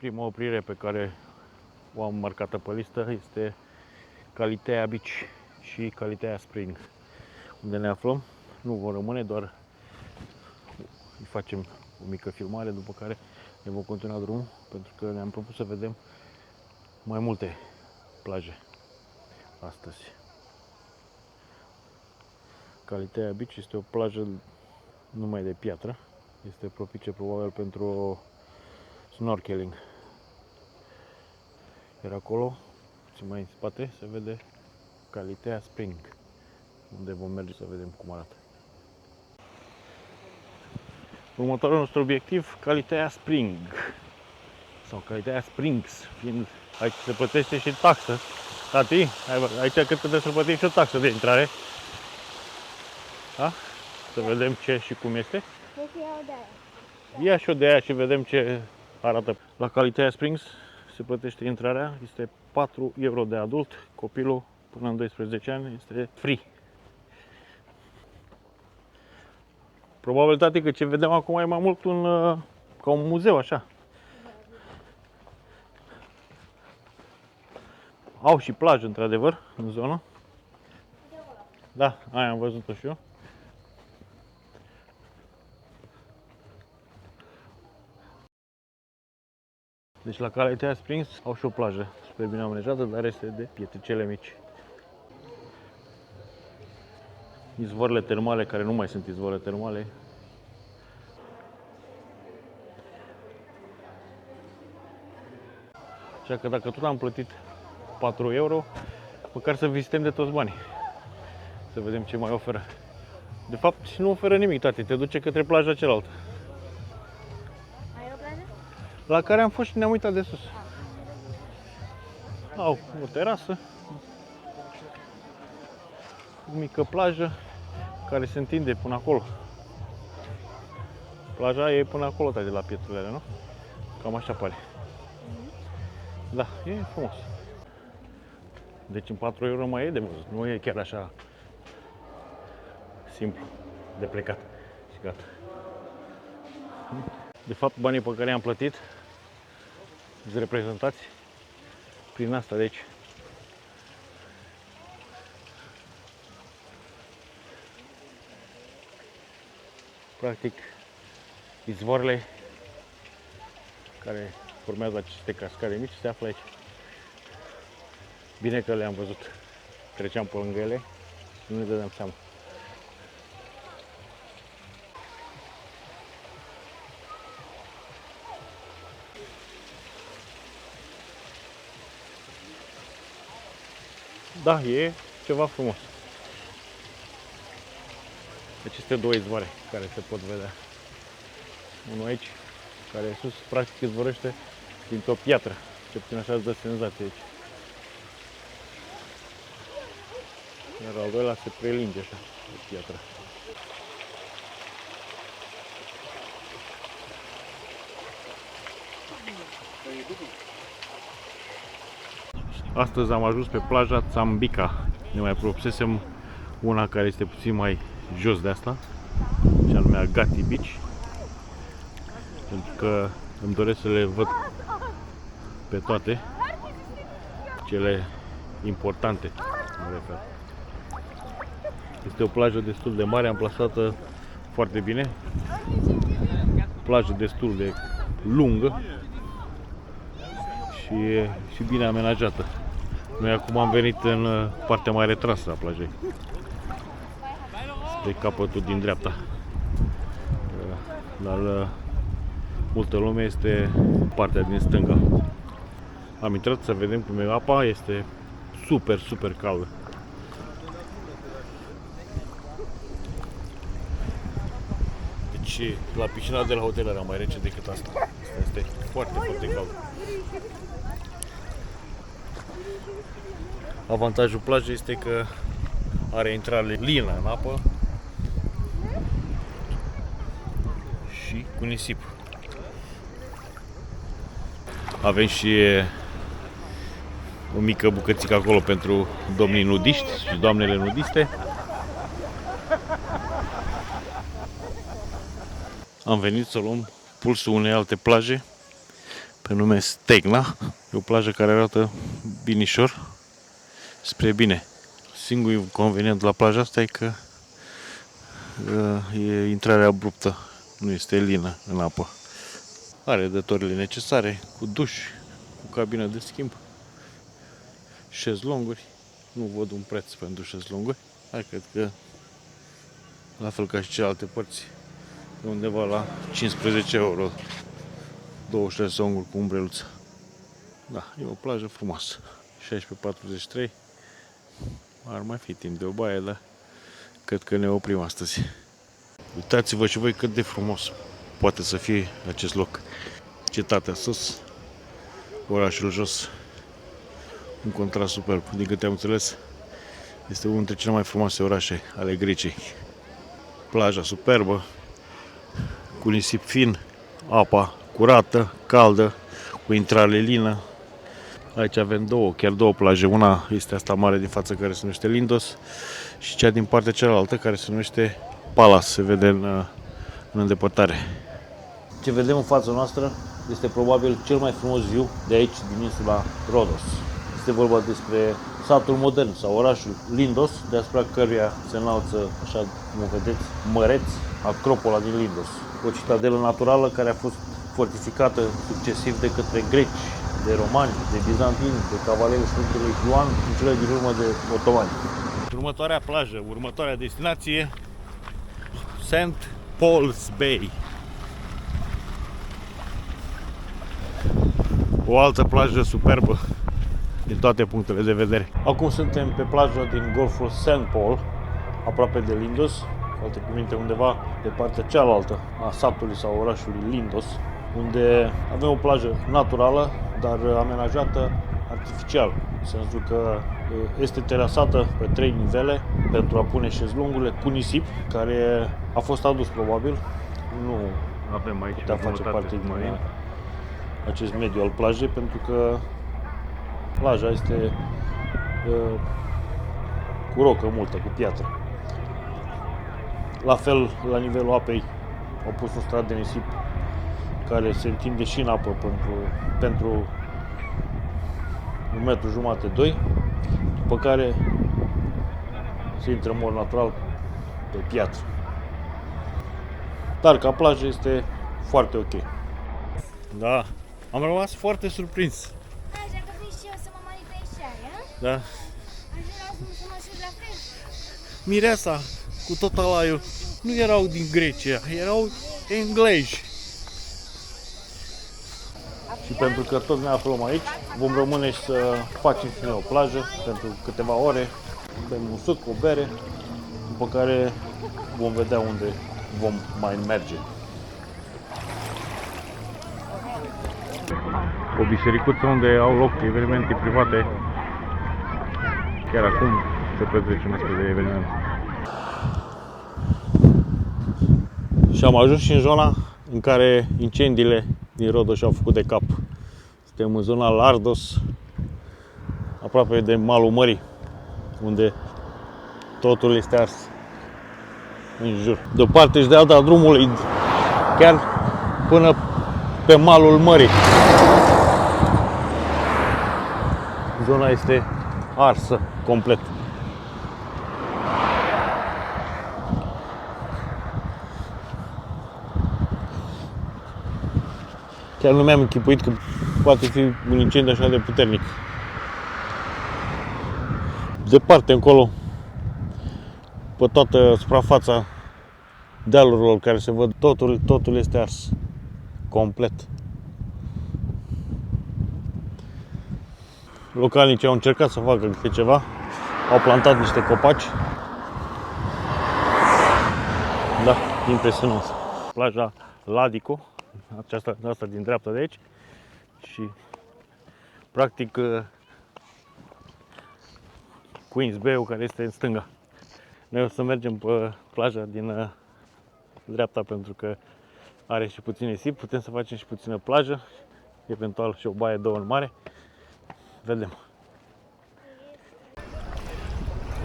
Prima oprire pe care o am marcată pe listă este Calitea Beach și Calitea Spring, unde ne aflăm. Nu vom rămâne, doar îi facem o mică filmare, după care ne vom continua drumul, pentru că ne-am propus să vedem mai multe plaje astăzi. Calitea Beach este o plajă numai de piatră, este propice probabil pentru snorkeling. Iar acolo, și mai în spate, se vede Calitea Spring, unde vom merge să vedem cum arată. Următorul nostru obiectiv, Calitea Spring sau Calitea Springs, fiind aici se plătește și taxă. Tati, aici cred că trebuie să plătim și o taxă de intrare. Da? Să vedem ce și cum este. Ia și o de aia și vedem ce arată. La Calitea Springs se plătește intrarea, este 4 euro de adult, copilul până în 12 ani este free. Probabil, tati, că ce vedem acum e mai mult ca un muzeu, așa. Au și plajă, într-adevăr, în zonă. Da, aia am văzut-o și eu. Deci la Calitea Springs au și o plajă super bine amenajată, dar este de pietricele mici. Izvoarele termale, care nu mai sunt izvoarele termale. Așa că dacă tot am plătit 4 euro, măcar să vizităm de toți banii. Să vedem ce mai oferă. De fapt, nu oferă nimic, tati, te duce către plaja cealaltă. Ai o plajă? La care am fost și ne-am uitat de sus. Au o terasă, o mică plajă care se întinde până acolo. Plaja e până acolo, de la pietrele, nu? Cam așa pare. Da, e frumos. Deci în 4 euro mai e de văzut, nu e chiar așa simplu de plecat și gata. De fapt, banii pe care i-am plătit sunt reprezentați prin asta de aici. Practic, izvoarele care formează aceste cascade mici se află aici. Bine că le-am văzut. Treceam pe lângă ele și nu ne dădeam seama. Da, e ceva frumos. Aceste două izvoare care se pot vedea. Unul aici, care e sus, practic izvorăște dintr-o piatră. Ce puțin așa îți dă senzație aici. Iar al doilea se prelinge așa, de piatră. Astăzi am ajuns pe plaja Țambica. Ne mai propusesem una care este puțin mai jos de asta, și anume Agati Beach, pentru că îmi doresc să le văd pe toate, cele importante, mă refer. Este o plajă destul de mare, amplasată foarte bine, plajă destul de lungă și bine amenajată. Noi acum am venit în partea mai retrasă a plajei, spre capătul din dreapta, dar multă lume este partea din stânga. Am intrat să vedem cum e apa, este super, super caldă. Deci la piscina de la hotel era mai rece decât asta. Asta este foarte, foarte cald. Avantajul plajei este că are intrare lină în apă și cu nisip. Avem și o mică bucățică acolo pentru domnii nudiști și doamnele nudiste. Am venit să luăm pulsul unei alte plaje pe nume Stegna. E o plajă care arată binișor, spre bine. Singurul inconvenient la plaja asta e că e intrarea abruptă, nu este lină în apă. Are dătorile necesare, cu duș, cu cabină de schimb, șezlonguri. Nu văd un preț pentru șezlonguri. Hai, cred că la fel ca și celelalte părți, e undeva la 15 euro. 2 șezlonguri cu umbreluță. Da, e o plajă frumoasă. 16:43. Ar mai fi timp de o baie, dar cred că ne oprim astăzi. Uitați-vă și voi cât de frumos poate să fie acest loc. Cetatea sus, orașul jos. Un contrast superb. Din câte am înțeles, este unul dintre cele mai frumoase orașe ale Greciei. Plaja superbă, cu nisip fin, apa curată, caldă, cu intrare lină. Aici avem chiar două plaje. Una este asta mare din față, care se numește Lindos, și cea din partea cealaltă, care se numește Palas, se vede în îndepărtare. Ce vedem în fața noastră este probabil cel mai frumos view de aici, din insula Rhodos. Este vorba despre satul modern sau orașul Lindos, deasupra căruia se înalță, așa cum vedeți, măreț, Acropola din Lindos. O citadelă naturală care a fost fortificată succesiv de către greci, de romani, de bizantini, de cavalerii Sfântului Ioan, în cele din urmă de otomani. Următoarea plajă, următoarea destinație, St. Paul's Bay. O altă plajă superbă din toate punctele de vedere. Acum suntem pe plaja din golful St. Paul, aproape de Lindos, cu alte cuvinte undeva pe partea cealaltă a satului sau orașului Lindos, unde avem o plajă naturală, dar amenajată artificial, în sensul că este terasată pe 3 nivele pentru a pune șezlongurile cu nisip, care a fost adus probabil. Nu avem aici putea face parte din acest mediu al plajei, pentru că plaja este cu rocă multă, cu piatră. La fel, la nivelul apei au pus un strat de nisip care se întinde și în apă pentru 1,5 m, 2 m, după care se intră în mod natural pe piatră. Dar ca plajă este foarte ok. Da, am rămas foarte surprins. Așa că vin și eu să mă manifestare, ha? Da. Aș vrea să mă șur la fel. Mireasa cu tot alaiul nu erau din Grecia, erau englezi. Și pentru că tot ne aflăm aici, vom rămâne și să facem și noi o plajă pentru câteva ore, bem un suc, o bere, după care vom vedea unde vom mai merge. O bisericuță unde au loc evenimente private. Chiar acum se petrece un astfel de eveniment. Și am ajuns și în zona în care incendiile din Rhodos și-au făcut de cap. Suntem în zona Lardos, aproape de malul mării, unde totul este ars în jur. De o parte și de alta drumului, chiar până pe malul mării. Zona este arsă complet. Chiar nu mi-am închipuit că poate fi un incendiu așa de puternic. Departe încolo, pe toată suprafața dealurilor care se văd, totul este ars complet. Localnicii au încercat să facă câte ceva, au plantat niște copaci. Da, impresionant. Plaja Ladico, asta din dreapta de aici, și practic Queens Bay-ul care este în stânga. Noi o să mergem pe plaja din dreapta pentru că are și puțin nisip, putem să facem și puțină plajă, eventual și o baie, două în mare. Vedem.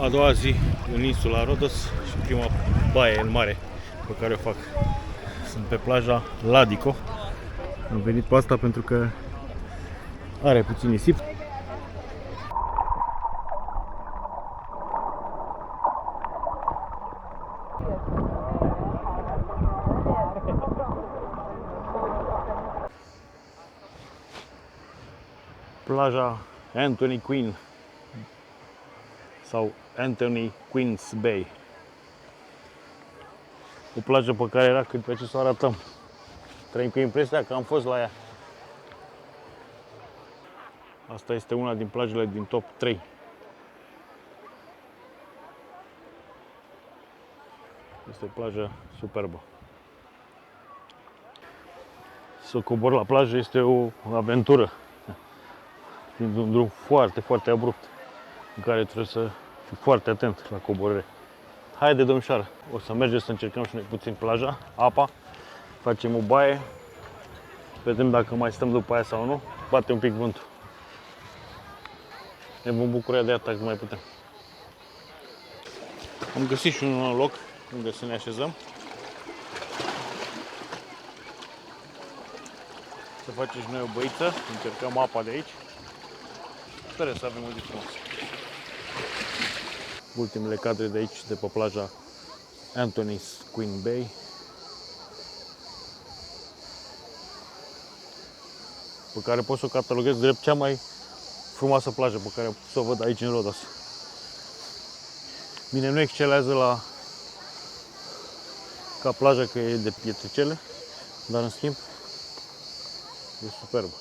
A doua zi în insula Rhodos și prima baie în mare pe care o fac. Sunt pe plaja Ladico. Am venit pe asta pentru că Are puțin nisip. Plaja Anthony Quinn sau Anthony Quinn's Bay. O plajă pe care era cât pe ce să o arătăm. Trăim cu impresia că am fost la ea. Asta este una din plajele din top 3. Este o plajă superbă. Să cobor la plajă este o aventură. Fiind un drum foarte, foarte abrupt, în care trebuie să fii foarte atent la coborâre. Haide, domnișoară, o să mergem să încercăm și noi puțin plaja, apa, facem o baie, vedem dacă mai stăm după aia sau nu, bate un pic vântul. Ne vom bucura de atât cât mai putem. Am găsit și un loc unde să ne așezăm. Să facem și noi o băiță, încercăm apa de aici. Sper să avem o zi frumoasă. Ultimele cadre de aici, de pe plaja Anthony's Quinn Bay. Pe care pot să o cataloghez drept cea mai frumoasă plajă pe care să o văd aici în Rodos. Bine, nu excelează ca plajă că e de pietricele, dar în schimb e superbă.